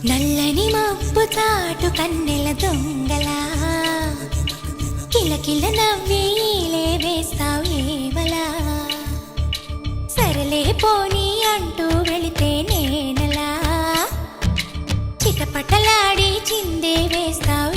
నల్లని మబ్బు తాటు కన్నెల దొంగలా కిలకిల నవ్వేలే వేస్తావు ఏవలా సరలే పోనీ అంటూ వెళితే నేనలా చిటపటలాడి చిందే వేస్తావు